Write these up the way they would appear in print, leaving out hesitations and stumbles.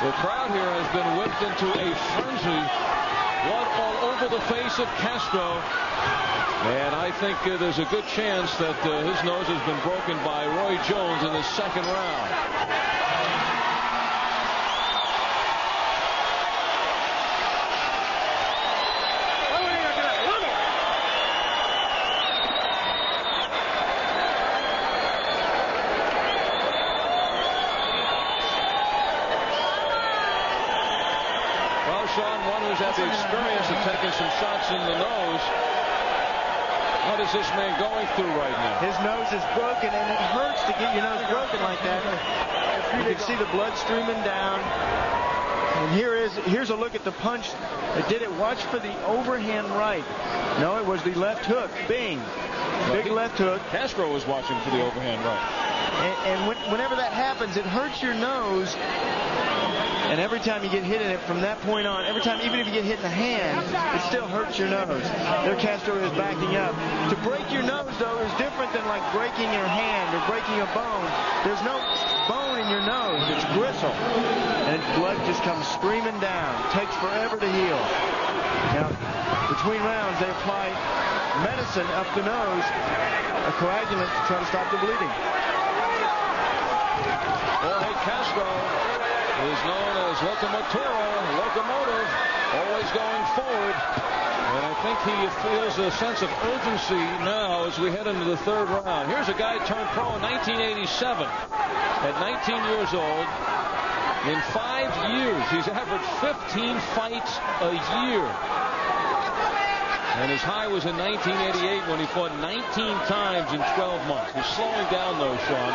The crowd here has been whipped into a frenzy. Blood all over the face of Castro. And I think there's a good chance that his nose has been broken by Roy Jones in the second round. Well, Sean, one who's had the experience of taking some shots in the nose. What is this man going through right now? His nose is broken, and it hurts to get your nose broken like that. You can see the blood streaming down. And here's a look at the punch that did it. Watch for the overhand right. No, it was the left hook. Bing. Big left hook. Castro was watching for the overhand right. And whenever that happens, it hurts your nose. And every time you get hit in it from that point on, every time, even if you get hit in the hand, it still hurts your nose. There Castro is backing up. To break your nose, though, is different than like breaking your hand or breaking a bone. There's no bone in your nose. It's gristle. And blood just comes screaming down. Takes forever to heal. Now, between rounds, they apply medicine up the nose, a coagulant, to try to stop the bleeding. Jorge Castro is known as Locomotive, always going forward. And I think he feels a sense of urgency now as we head into the third round. Here's a guy turned pro in 1987 at 19 years old. In 5 years, he's averaged 15 fights a year. And his high was in 1988 when he fought 19 times in 12 months. He's slowing down, though, Sean.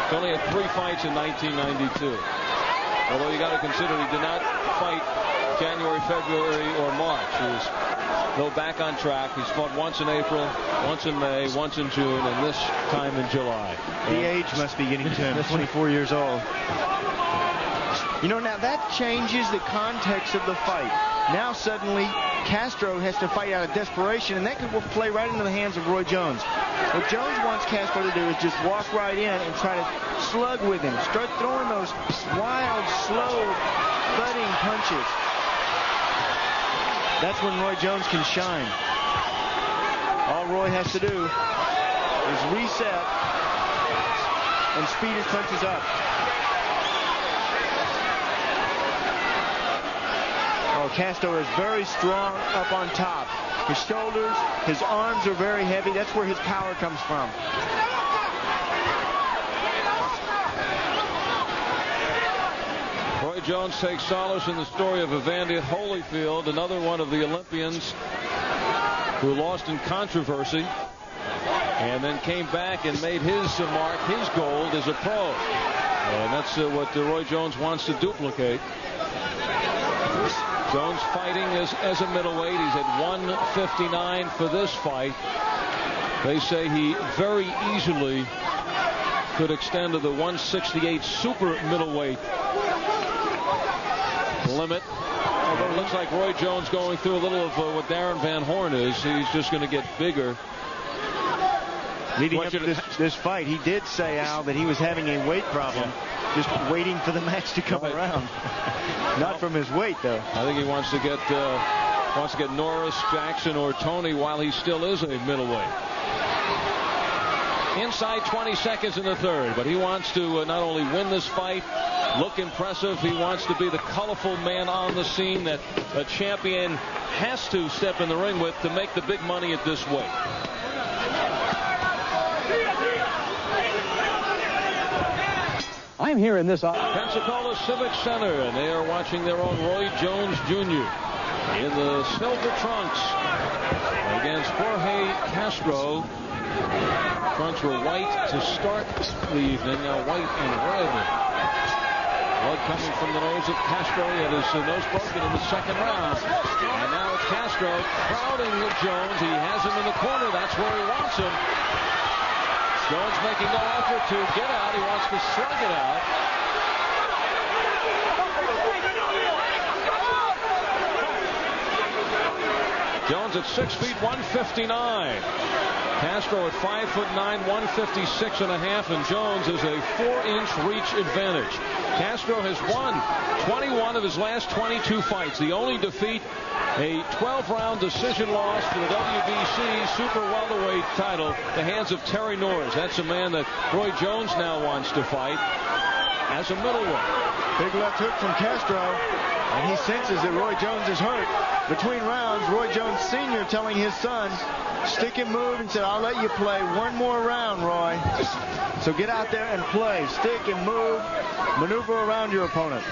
He only had 3 fights in 1992. Although you got to consider he did not fight January, February, or March. He was though back on track. He's fought once in April, once in May, once in June, and this time in July. The age must be getting to him. 24 years old. You know, now that changes the context of the fight. Now suddenly Castro has to fight out of desperation, and that could play right into the hands of Roy Jones. What Jones wants Castro to do is just walk right in and try to slug with him. Start throwing those wild, slow, thudding punches. That's when Roy Jones can shine. All Roy has to do is reset and speed his punches up. Oh, Castro is very strong up on top. His shoulders, his arms are very heavy. That's where his power comes from. Roy Jones takes solace in the story of Evander Holyfield, another one of the Olympians who lost in controversy and then came back and made his mark, his gold as a pro. And that's what Roy Jones wants to duplicate. Jones fighting as a middleweight. He's at 159 for this fight. They say he very easily could extend to the 168 super middleweight limit. Although it looks like Roy Jones going through a little of what Darren Van Horn is. He's just going to get bigger. Leading up to this fight, he did say, Al, that he was having a weight problem. Just waiting for the match to come around. Not from his weight, though. I think he wants to get Norris, Jackson, or Tony while he still is a middleweight. Inside 20 seconds in the third, but he wants to not only win this fight, look impressive, he wants to be the colorful man on the scene that a champion has to step in the ring with to make the big money at this weight. I'm here in this Pensacola Civic Center, and they are watching their own Roy Jones Jr. in the silver trunks against Jorge Castro. Trunks were white to start the evening, now white and red. Blood coming from the nose of Castro. He had his nose broken in the second round. And now it's Castro crowding Jones. He has him in the corner. That's where he wants him. Jones making no effort to get out. He wants to slug it out. Jones at 6 feet 159. Castro at 5'9", 156.5, and Jones is a 4-inch reach advantage. Castro has won 21 of his last 22 fights. The only defeat, a 12-round decision loss for the WBC super welterweight title, the hands of Terry Norris. That's a man that Roy Jones now wants to fight as a middleweight. Big left hook from Castro, and he senses that Roy Jones is hurt. Between rounds, Roy Jones Sr. telling his son, stick and move, and said, I'll let you play one more round, Roy. So get out there and play. Stick and move. Maneuver around your opponent.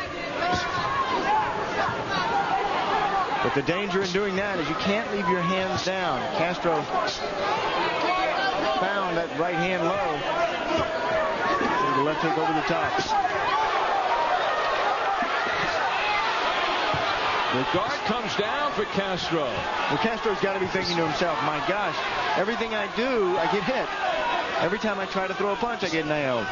But the danger in doing that is you can't leave your hands down. Castro found that right hand low. The left hook over the top. The guard comes down for Castro. Well, Castro's got to be thinking to himself, my gosh, everything I do, I get hit. Every time I try to throw a punch, I get nailed.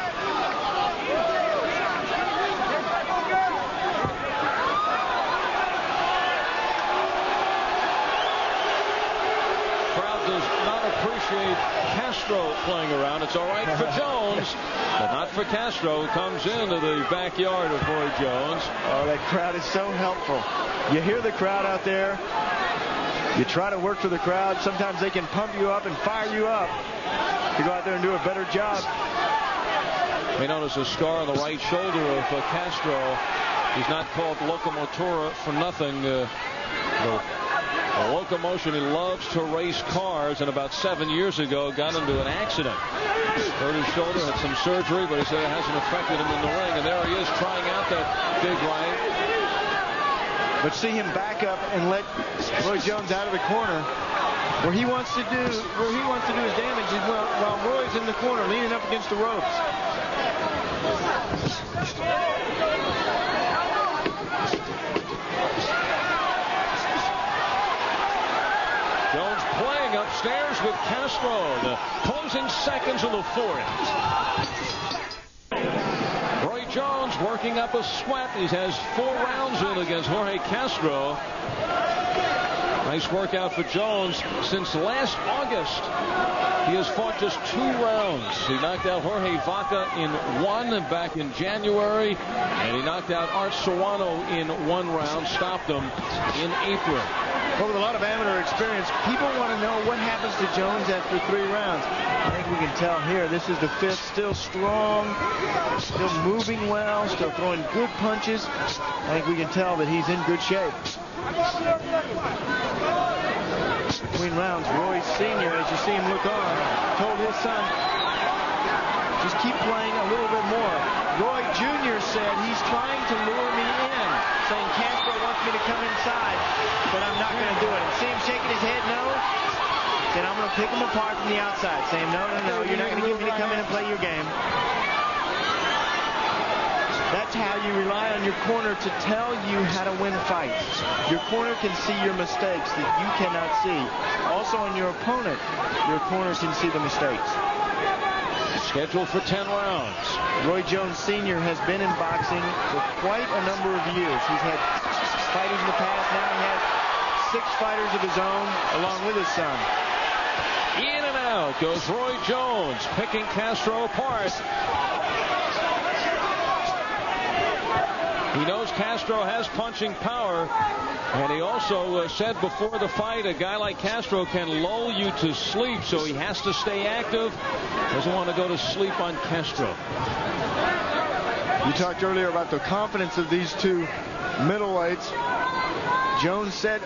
Crowd does not appreciate Castro playing around. It's all right for Jones, but not for Castro, who comes into the backyard of Roy Jones. Oh, that crowd is so helpful. You hear the crowd out there. You try to work for the crowd. Sometimes they can pump you up and fire you up to go out there and do a better job. They notice a scar on the right shoulder of Castro. He's not called Locomotora for nothing. The locomotion, he loves to race cars, and about 7 years ago got into an accident. Hurt his shoulder, had some surgery, but he said it hasn't affected him in the ring. And there he is trying out that big right. But see him back up and let Roy Jones out of the corner. Where he wants to do his damage is while Roy's in the corner leaning up against the ropes. Jones playing upstairs with Castro. The closing seconds of the fourth. Roy Jones working up a sweat. He has 4 rounds in against Jorge Castro. Nice workout for Jones. Since last August, he has fought just 2 rounds. He knocked out Jorge Vaca in 1 back in January, and he knocked out Art Serrano in 1 round, stopped him in April. Well, with a lot of amateur experience, people want to know what happens to Jones after 3 rounds. I think we can tell here, this is the 5th, still strong, still moving well, still throwing good punches. I think we can tell that he's in good shape. Between rounds, Roy Sr., as you see him look on, told his son, just keep playing a little bit more. Roy Jr. said he's trying to lure me in, saying Castro wants me to come inside, but I'm not going to do it. And see him shaking his head no, then I'm going to pick him apart from the outside, saying no, you're not going to get me to come in and play your game. That's how you rely on your corner to tell you how to win fights. Your corner can see your mistakes that you cannot see. Also on your opponent, your corner can see the mistakes. Scheduled for 10 rounds. Roy Jones Sr. has been in boxing for quite a number of years. He's had fighters in the past. Now he has 6 fighters of his own along with his son. In and out goes Roy Jones, picking Castro apart. He knows Castro has punching power, and he also said before the fight a guy like Castro can lull you to sleep, so he has to stay active. Doesn't want to go to sleep on Castro. You talked earlier about the confidence of these 2 middleweights. Jones said